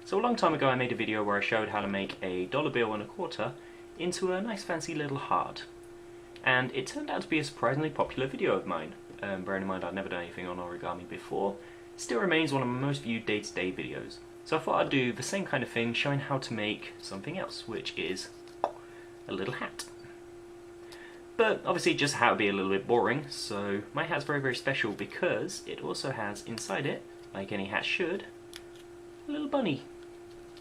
So a long time ago I made a video where I showed how to make a dollar bill and a quarter into a nice fancy little heart. And it turned out to be a surprisingly popular video of mine. Bearing in mind I'd never done anything on origami before, it still remains one of my most viewed day-to-day videos. So I thought I'd do the same kind of thing, showing how to make something else, which is a little hat. But obviously just how to be a little bit boring, so my hat's very, very special because it also has inside it, like any hat should, a little bunny.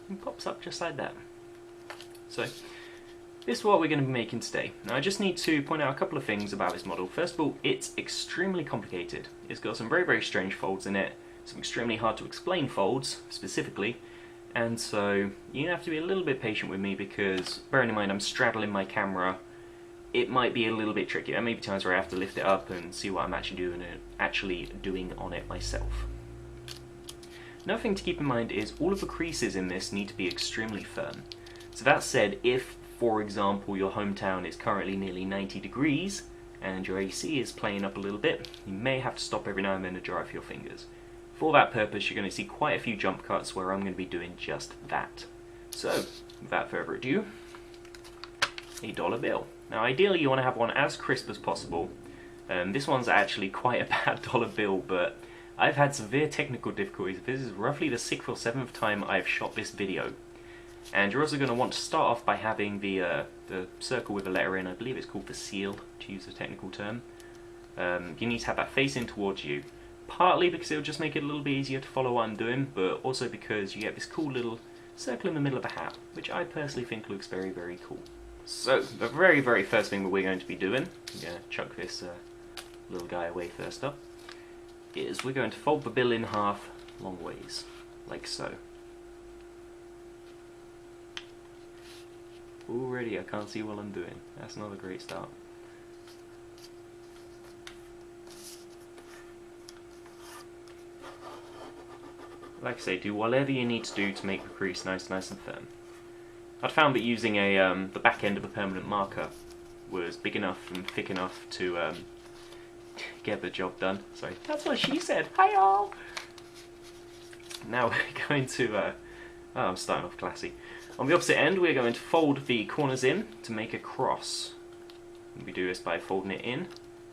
It pops up just like that. So this is what we're going to be making today. Now I just need to point out a couple of things about this model. First of all, it's extremely complicated. It's got some very, very strange folds in it, some extremely hard to explain folds specifically, and so you have to be a little bit patient with me because, bearing in mind I'm straddling my camera, it might be a little bit tricky. There may be times where I have to lift it up and see what I'm actually doing on it myself. Another thing to keep in mind is all of the creases in this need to be extremely firm. So that said, if, for example, your hometown is currently nearly 90 degrees and your AC is playing up a little bit, you may have to stop every now and then to dry off your fingers. For that purpose, you're going to see quite a few jump cuts where I'm going to be doing just that. So, without further ado, a dollar bill. Now ideally you want to have one as crisp as possible. This one's actually quite a bad dollar bill, but I've had severe technical difficulties. This is roughly the 6th or 7th time I've shot this video. And you're also going to want to start off by having the circle with a letter in. I believe it's called the seal, to use a technical term. You need to have that facing towards you. Partly because it'll just make it a little bit easier to follow what I'm doing, but also because you get this cool little circle in the middle of a hat, which I personally think looks very, very cool. So, the very, very first thing that we're going to be doing, I'm going to chuck this little guy away first up, is we're going to fold the bill in half long ways, like so. Already I can't see what I'm doing. That's not a great start. Like I say, do whatever you need to do to make the crease nice and firm. I'd found that using the back end of a permanent marker was big enough and thick enough to get the job done. Sorry, that's what she said. Hi all. Now we're going to. Oh, I'm starting off classy. On the opposite end, we're going to fold the corners in to make a cross. We do this by folding it in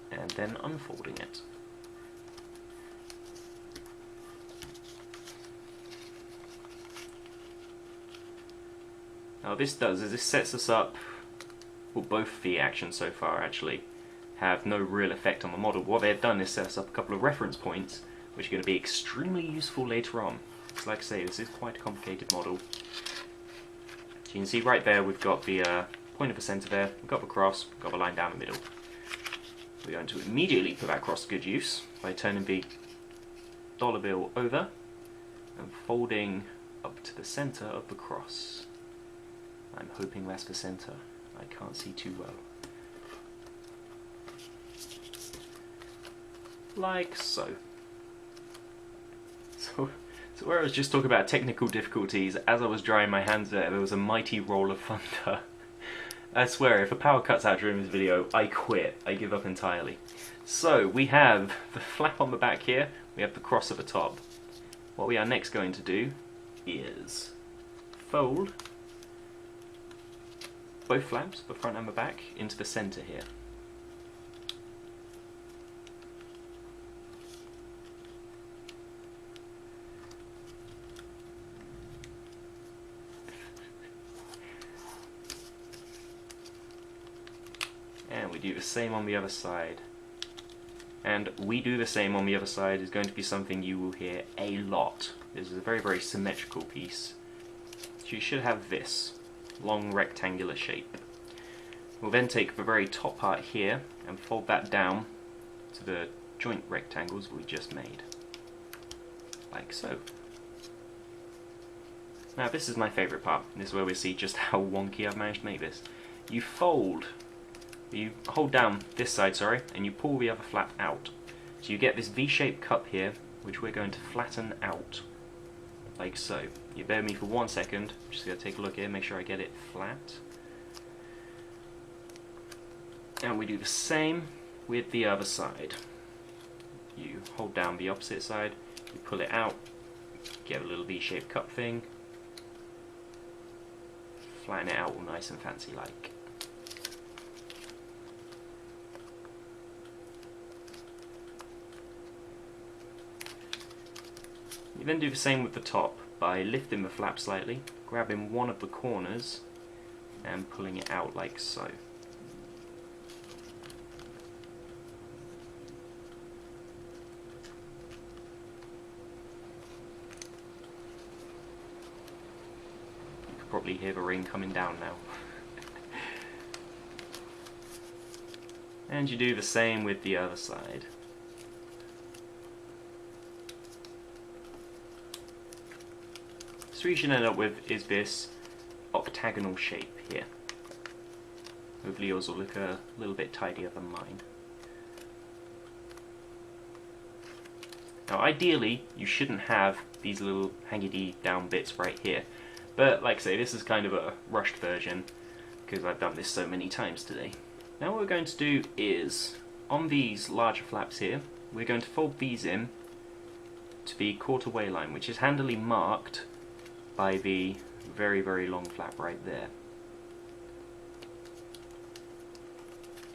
and then unfolding it. Now what this does is this sets us up, well, both the actions so far actually have no real effect on the model. What they've done is set us up a couple of reference points which are going to be extremely useful later on. So like I say, this is quite a complicated model. So you can see right there we've got the point of the centre there, we've got the cross, we've got the line down the middle. We're going to immediately put that cross to good use by turning the dollar bill over and folding up to the centre of the cross. I'm hoping that's the centre. I can't see too well. Like so. So where I was just talking about technical difficulties, as I was drying my hands there was a mighty roll of thunder. I swear, if a power cuts out during this video, I quit. I give up entirely. So, we have the flap on the back here, we have the cross at the top. What we are next going to do is fold both flaps, the front and the back, into the centre here. And we do the same on the other side. And we do the same on the other side is going to be something you will hear a lot. This is a very, very symmetrical piece. So you should have this long rectangular shape. We'll then take the very top part here and fold that down to the joint rectangles we just made. Like so. Now this is my favourite part. This is where we see just how wonky I've managed to make this. You hold down this side, and you pull the other flap out. So you get this V-shaped cup here, which we're going to flatten out. Like so. You bear with me for 1 second. I'm just going to take a look here, make sure I get it flat. And we do the same with the other side. You hold down the opposite side, you pull it out, get a little V-shaped cup thing, flatten it out all nice and fancy like. You then do the same with the top by lifting the flap slightly, grabbing one of the corners and pulling it out like so. You can probably hear the rain coming down now. And you do the same with the other side. So what you should end up with is this octagonal shape here. Hopefully yours will look a little bit tidier than mine. Now ideally you shouldn't have these little hangy down bits right here, but like I say, this is kind of a rushed version because I've done this so many times today. Now what we're going to do is, on these larger flaps here, we're going to fold these in to the quarter way line, which is handily marked by the very, very long flap right there.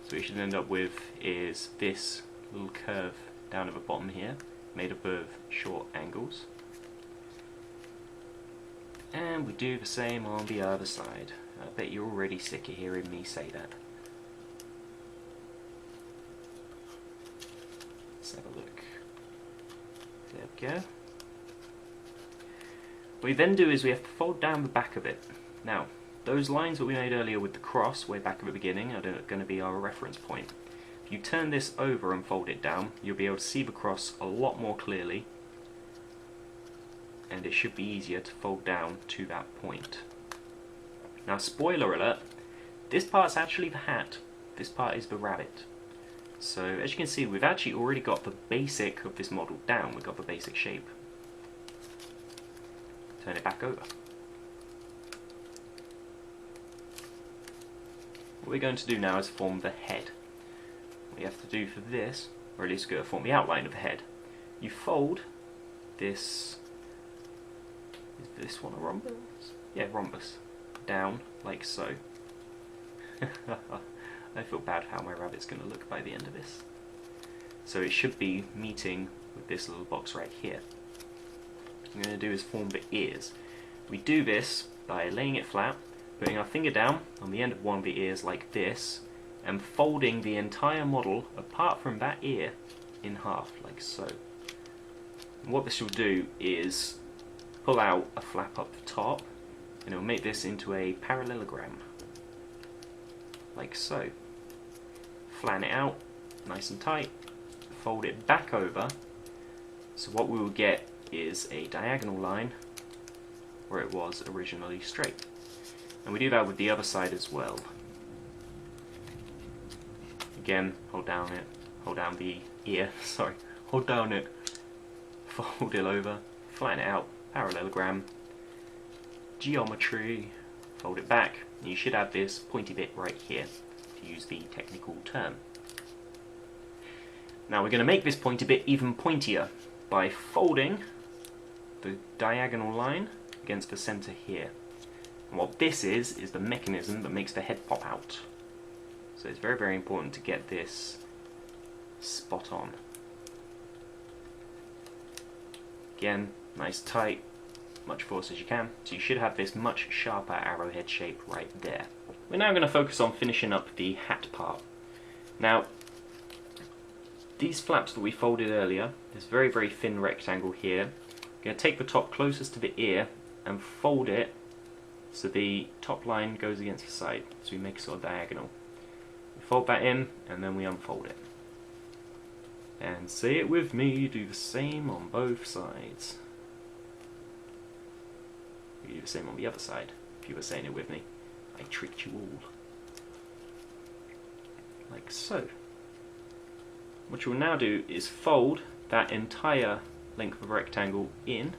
So what you should end up with is this little curve down at the bottom here, made up of short angles. And we do the same on the other side. I bet you're already sick of hearing me say that. Let's have a look. There we go. What we then do is we have to fold down the back of it. Now, those lines that we made earlier with the cross, way back at the beginning, are going to be our reference point. If you turn this over and fold it down, you'll be able to see the cross a lot more clearly, and it should be easier to fold down to that point. Now, spoiler alert, this part's actually the hat, this part is the rabbit. So, as you can see, we've actually already got the basic of this model down, we've got the basic shape. Turn it back over. What we're going to do now is form the head. What you have to do for this, or at least go form the outline of the head, you fold this, is this one a rhombus? Yeah, rhombus, down like so. I feel bad for how my rabbit's going to look by the end of this. So it should be meeting with this little box right here. What I'm going to do is form the ears. We do this by laying it flat, putting our finger down on the end of one of the ears like this, and folding the entire model apart from that ear in half, like so. And what this will do is pull out a flap up the top, and it will make this into a parallelogram, like so. Flatten it out, nice and tight, fold it back over, so what we will get is a diagonal line where it was originally straight. And we do that with the other side as well. Again, hold down the ear, sorry, hold down it, fold it over, flatten it out, parallelogram, geometry, fold it back, and you should have this pointy bit right here, to use the technical term. Now we're going to make this pointy bit even pointier by folding the diagonal line against the center here. And what this is the mechanism that makes the head pop out. So it's very, very important to get this spot on. Again, nice tight, much force as you can. So you should have this much sharper arrowhead shape right there. We're now going to focus on finishing up the hat part. Now, these flaps that we folded earlier, this very, very thin rectangle here, I'm going to take the top closest to the ear and fold it so the top line goes against the side, so we make a sort of diagonal. We fold that in and then we unfold it. And say it with me, do the same on both sides. We do the same on the other side, if you were saying it with me. I tricked you all. Like so. What you will now do is fold that entire length of rectangle in,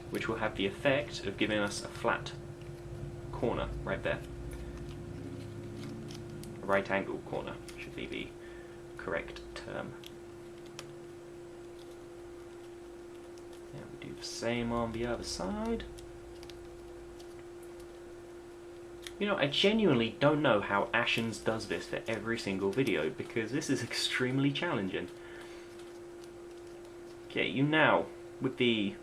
which will have the effect of giving us a flat corner right there. A right angle corner should be the correct term. There Do the same on the other side. You know, I genuinely don't know how Ashens does this for every single video, because this is extremely challenging. Okay, you now, with the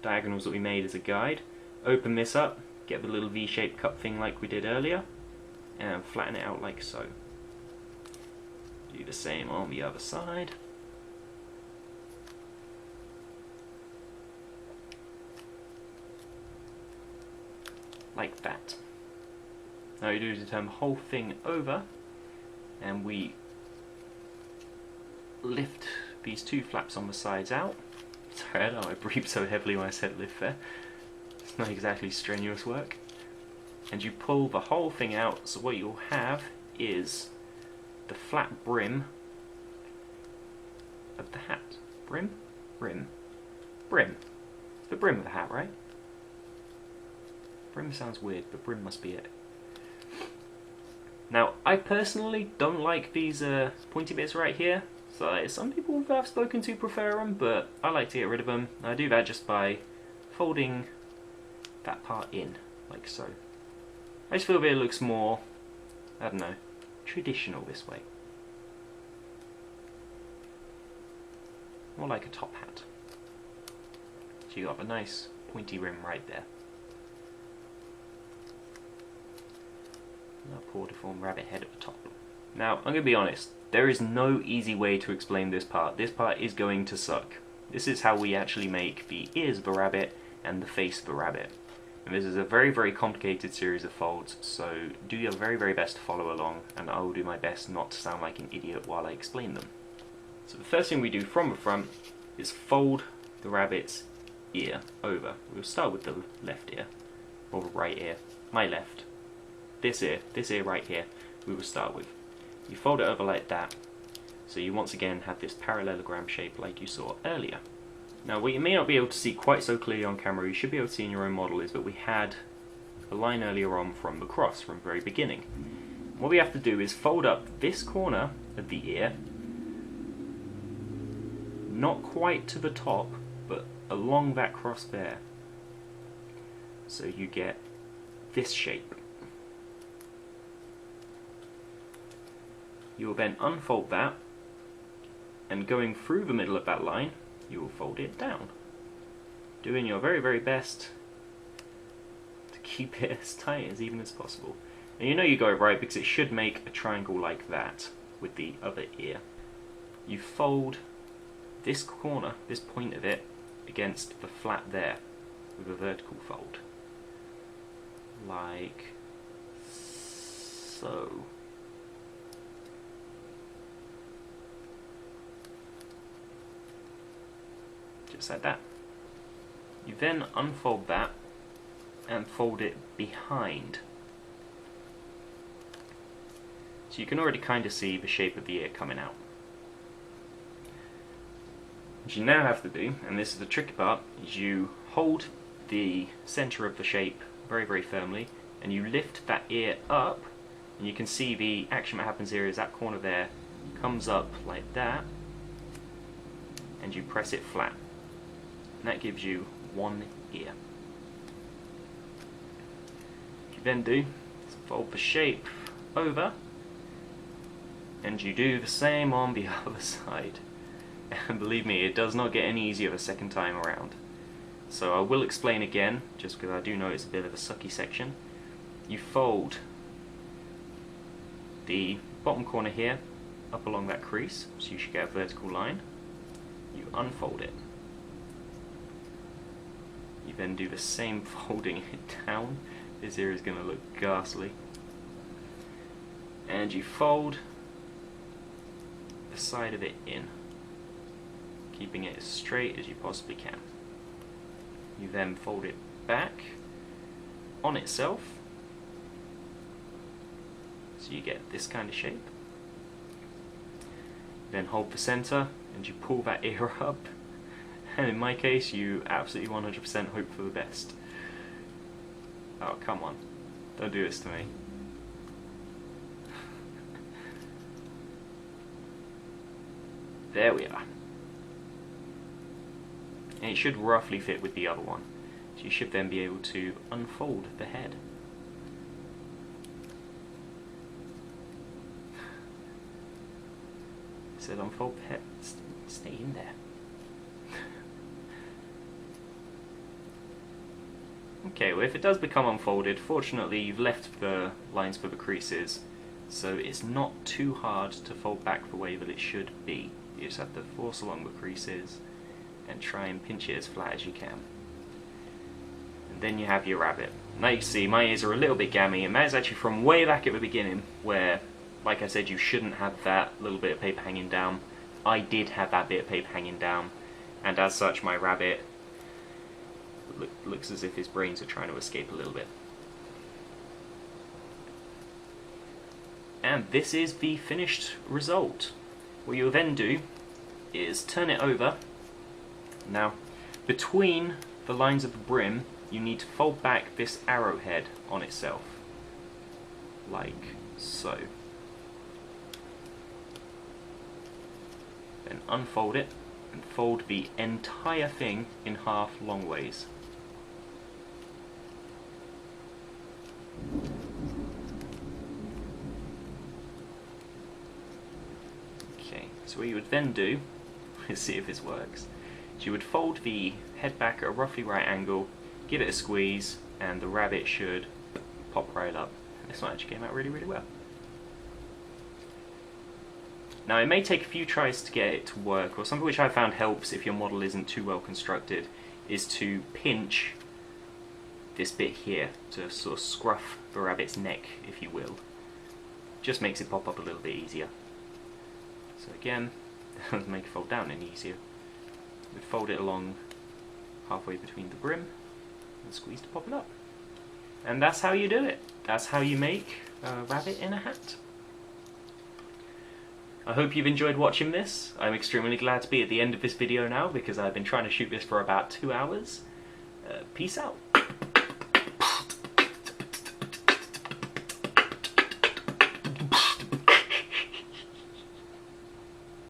diagonals that we made as a guide, open this up, get the little V-shaped cut thing like we did earlier, and flatten it out like so. Do the same on the other side. Like that. Now what you do is you turn the whole thing over, and we lift these two flaps on the sides out. Sorry, I don't know I breathed so heavily when I said lift there. It's not exactly strenuous work. And you pull the whole thing out, so what you'll have is the flat brim of the hat. Brim? Brim. Brim. It's the brim of the hat, right? Brim sounds weird, but brim must be it. Now, I personally don't like these pointy bits right here. So some people that I've spoken to prefer them, but I like to get rid of them. I do that just by folding that part in, like so. I just feel that it looks more, I don't know, traditional this way. More like a top hat. So you got a nice pointy rim right there. A poor deformed rabbit head at the top. Now, I'm going to be honest, there is no easy way to explain this part. This part is going to suck. This is how we actually make the ears of a rabbit and the face of a rabbit. And this is a very, very complicated series of folds, so do your very, very best to follow along, and I will do my best not to sound like an idiot while I explain them. So the first thing we do from the front is fold the rabbit's ear over. We'll start with the left ear, or the right ear, my left. This ear right here, we will start with. You fold it over like that, so you once again have this parallelogram shape like you saw earlier. Now what you may not be able to see quite so clearly on camera, you should be able to see in your own model, is that we had a line earlier on from the cross, from the very beginning. What we have to do is fold up this corner of the ear, not quite to the top, but along that cross there. So you get this shape. You will then unfold that, and going through the middle of that line, you will fold it down, doing your very, very best to keep it as tight as even as possible. And you know you got it right because it should make a triangle like that with the other ear. You fold this corner, this point of it, against the flat there with a vertical fold, like so. Just like that. You then unfold that and fold it behind. So you can already kind of see the shape of the ear coming out. What you now have to do, and this is the tricky part, is you hold the center of the shape very, very firmly, and you lift that ear up, and you can see the action that happens here is that corner there comes up like that, and you press it flat. And that gives you one ear. What you then do is fold the shape over, and you do the same on the other side. And believe me, it does not get any easier the second time around. So I will explain again, just because I do know it's a bit of a sucky section. You fold the bottom corner here up along that crease, so you should get a vertical line. You unfold it. You then do the same folding it down. This ear is going to look ghastly. And you fold the side of it in, keeping it as straight as you possibly can. You then fold it back on itself, so you get this kind of shape. Then hold the center and you pull that ear up. And in my case, you absolutely 100% hope for the best. Oh, come on. Don't do this to me. There we are. and it should roughly fit with the other one. So you should then be able to unfold the head. It said unfold the head. Stay in there. Okay, well if it does become unfolded, fortunately you've left the lines for the creases, so it's not too hard to fold back the way that it should be. You just have to force along the creases and try and pinch it as flat as you can. And then you have your rabbit. Now you can see my ears are a little bit gammy, and that is actually from way back at the beginning, where, like I said, you shouldn't have that little bit of paper hanging down. I did have that bit of paper hanging down, and as such my rabbit looks as if his brains are trying to escape a little bit. And this is the finished result. What you'll then do is turn it over. Now, between the lines of the brim, you need to fold back this arrowhead on itself, like so. Then unfold it and fold the entire thing in half long ways. Okay, so what you would then do, let's see if this works, is you would fold the head back at a roughly right angle, give it a squeeze, and the rabbit should pop right up. And this one actually came out really, really well. Now it may take a few tries to get it to work, or something which I found helps if your model isn't too well constructed, is to pinch this bit here, to sort of scruff the rabbit's neck, if you will. Just makes it pop up a little bit easier. So again, doesn't make it fold down any easier. We fold it along halfway between the brim and squeeze to pop it up. And that's how you do it. That's how you make a rabbit in a hat. I hope you've enjoyed watching this. I'm extremely glad to be at the end of this video now, because I've been trying to shoot this for about 2 hours. Peace out.